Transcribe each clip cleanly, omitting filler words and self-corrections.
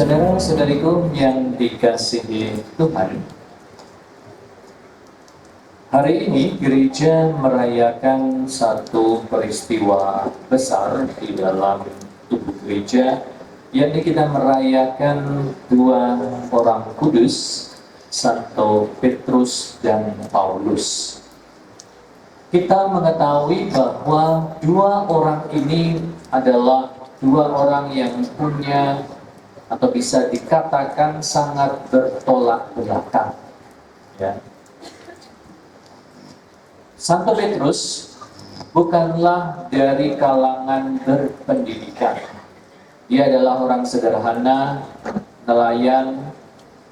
Saudara-saudariku yang dikasihi Tuhan, hari ini gereja merayakan satu peristiwa besar di dalam tubuh gereja, yakni kita merayakan dua orang kudus, Santo Petrus dan Paulus. Kita mengetahui bahwa dua orang ini adalah dua orang yang punya atau bisa dikatakan sangat bertolak belakang. Ya. Santo Petrus bukanlah dari kalangan berpendidikan. Dia adalah orang sederhana, nelayan.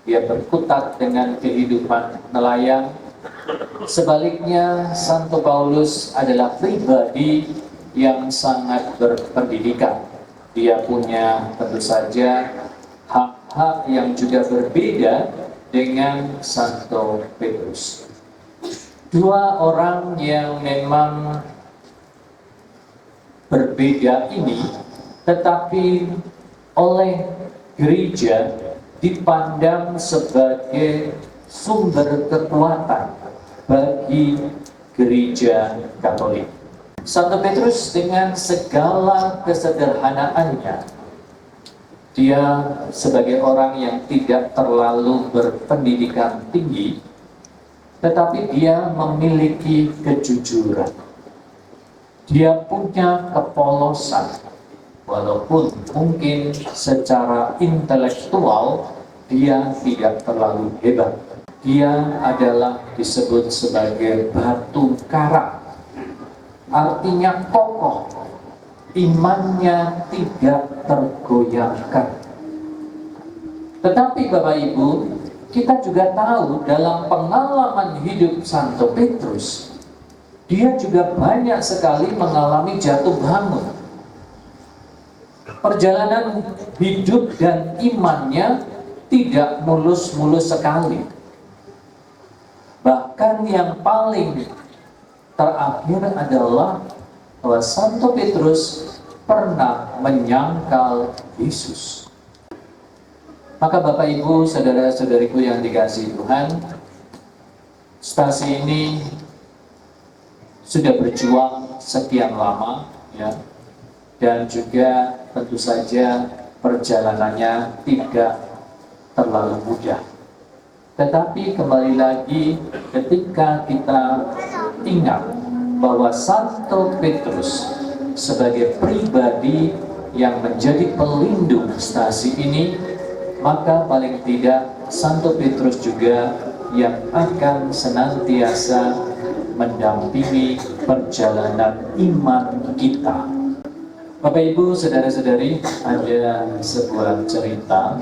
Dia berkutat dengan kehidupan nelayan. Sebaliknya, Santo Paulus adalah pribadi yang sangat berpendidikan. Dia punya tentu saja hak-hak yang juga berbeda dengan Santo Petrus. Dua orang yang memang berbeda ini, tetapi oleh gereja dipandang sebagai sumber kekuatan bagi gereja Katolik. Santo Petrus dengan segala kesederhanaannya, dia sebagai orang yang tidak terlalu berpendidikan tinggi, tetapi dia memiliki kejujuran. Dia punya kepolosan, walaupun mungkin secara intelektual dia tidak terlalu hebat. Dia adalah disebut sebagai batu karang, artinya kokoh, imannya tidak tergoyahkan. Tetapi Bapak Ibu, kita juga tahu dalam pengalaman hidup Santo Petrus, dia juga banyak sekali mengalami jatuh bangun. Perjalanan hidup dan imannya tidak mulus-mulus sekali. Bahkan yang paling terakhir adalah bahwa Santo Petrus pernah menyangkal Yesus. Maka Bapak Ibu, saudara-saudariku yang dikasihi Tuhan, stasi ini sudah berjuang sekian lama, ya, dan juga tentu saja perjalanannya tidak terlalu mudah. Tetapi kembali lagi, ketika kita ingat bahwa Santo Petrus sebagai pribadi yang menjadi pelindung stasi ini, maka paling tidak Santo Petrus juga yang akan senantiasa mendampingi perjalanan iman kita. Bapak Ibu, saudara-saudari, ada sebuah cerita,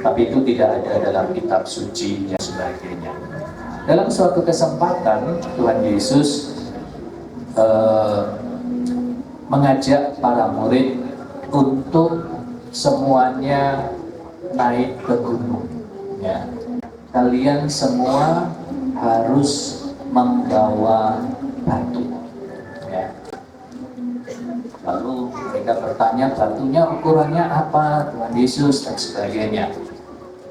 tapi itu tidak ada dalam kitab suci dan sebagainya. Dalam suatu kesempatan, Tuhan Yesus mengajak para murid untuk semuanya naik ke gunung. Ya. Kalian semua harus membawa batu. Ya. Lalu mereka bertanya, batunya ukurannya apa, Tuhan Yesus, dan sebagainya.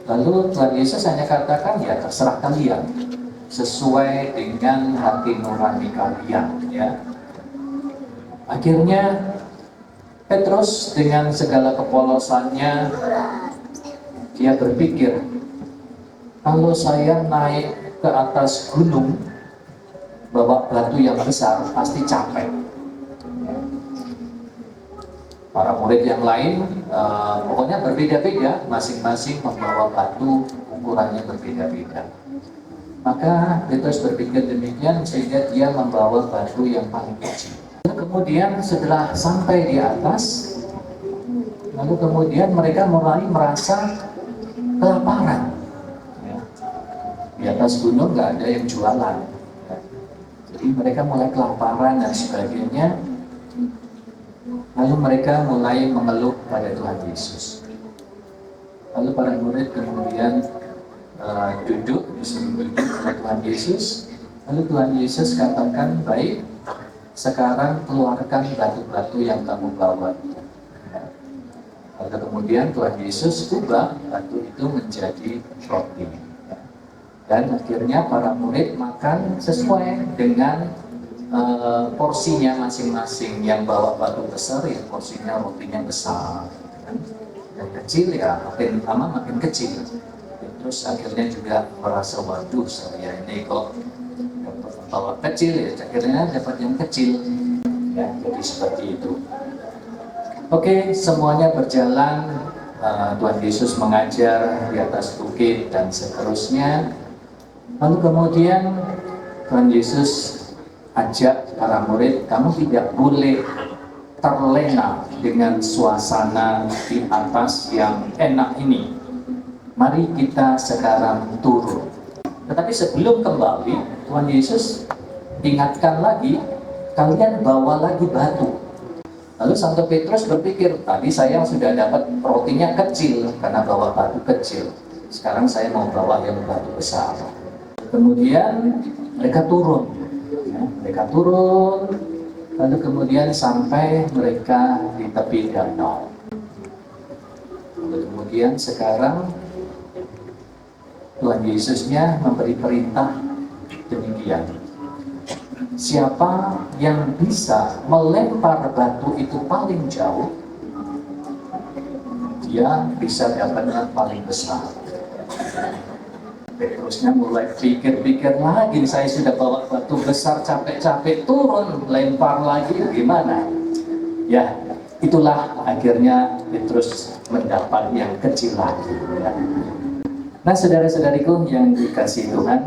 Lalu Tuhan Yesus hanya katakan, ya terserah kalian, sesuai dengan hati nurani kalian. Ya. Akhirnya Petrus dengan segala kepolosannya, dia berpikir, kalau saya naik ke atas gunung bawa batu yang besar pasti capek. Para murid yang lain pokoknya berbeda-beda, masing-masing membawa batu ukurannya berbeda-beda. Maka Petrus berpikir demikian sehingga dia membawa batu yang paling kecil. Kemudian setelah sampai di atas, lalu kemudian mereka mulai merasa kelaparan. Ya. Di atas gunung nggak ada yang jualan. Ya. Jadi mereka mulai kelaparan dan sebagainya. Lalu mereka mulai mengeluh pada Tuhan Yesus. Lalu para murid kemudian duduk, disuruh duduk pada Tuhan Yesus. Lalu Tuhan Yesus katakan, baik, sekarang keluarkan batu-batu yang kamu bawa. Lalu kemudian Tuhan Yesus ubah batu itu menjadi roti. Dan akhirnya para murid makan sesuai dengan porsinya masing-masing. Yang bawa batu besar ya porsinya rotinya besar. Yang kecil ya makin lama makin kecil. Terus akhirnya juga merasa waduh saya ini kok bawa kecil ya, akhirnya dapat yang kecil. Ya, jadi seperti itu. Oke, semuanya berjalan. Tuhan Yesus mengajar di atas bukit dan seterusnya. Lalu kemudian Tuhan Yesus ajak para murid, kamu tidak boleh terlena dengan suasana di atas yang enak ini. Mari kita sekarang turun. Tetapi sebelum kembali, Tuhan Yesus ingatkan lagi, kalian bawa lagi batu. Lalu Santo Petrus berpikir, tadi saya sudah dapat rotinya kecil karena bawa batu kecil. Sekarang saya mau bawa yang batu besar. Kemudian mereka turun. Mereka turun, lalu kemudian sampai mereka di tepi danau. Lalu kemudian sekarang Tuhan Yesusnya memberi perintah demikian. Siapa yang bisa melempar batu itu paling jauh, dia bisa dapatnya paling besar. Petrusnya mulai pikir-pikir lagi, saya sudah bawa batu besar capek-capek turun, lempar lagi, gimana? Ya, itulah akhirnya Petrus mendapat yang kecil lagi. Ya. Nah, saudara-saudariku yang dikasihi Tuhan,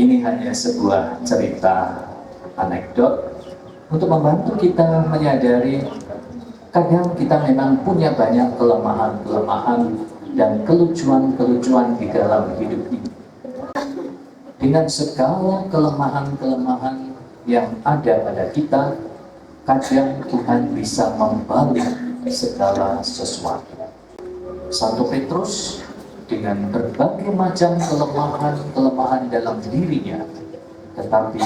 ini hanya sebuah cerita anekdot untuk membantu kita menyadari kadang kita memang punya banyak kelemahan-kelemahan dan kelucuan-kelucuan di dalam hidup ini. Dengan segala kelemahan-kelemahan yang ada pada kita, kadang Tuhan bisa membalik segala sesuatu. Santo Petrus dengan berbagai macam kelemahan-kelemahan dalam dirinya, tetapi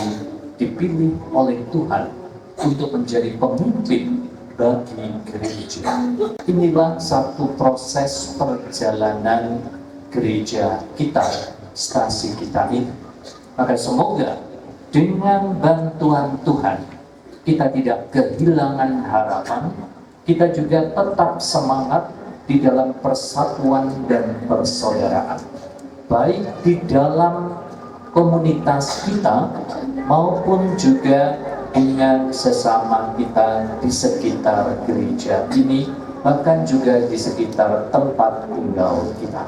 dipilih oleh Tuhan untuk menjadi pemimpin bagi gereja. Inilah satu proses perjalanan gereja kita, stasi kita ini. Maka semoga dengan bantuan Tuhan kita tidak kehilangan harapan, kita juga tetap semangat di dalam persatuan dan persaudaraan, baik di dalam komunitas kita maupun juga dengan sesama kita di sekitar gereja ini, bahkan juga di sekitar tempat tinggal kita.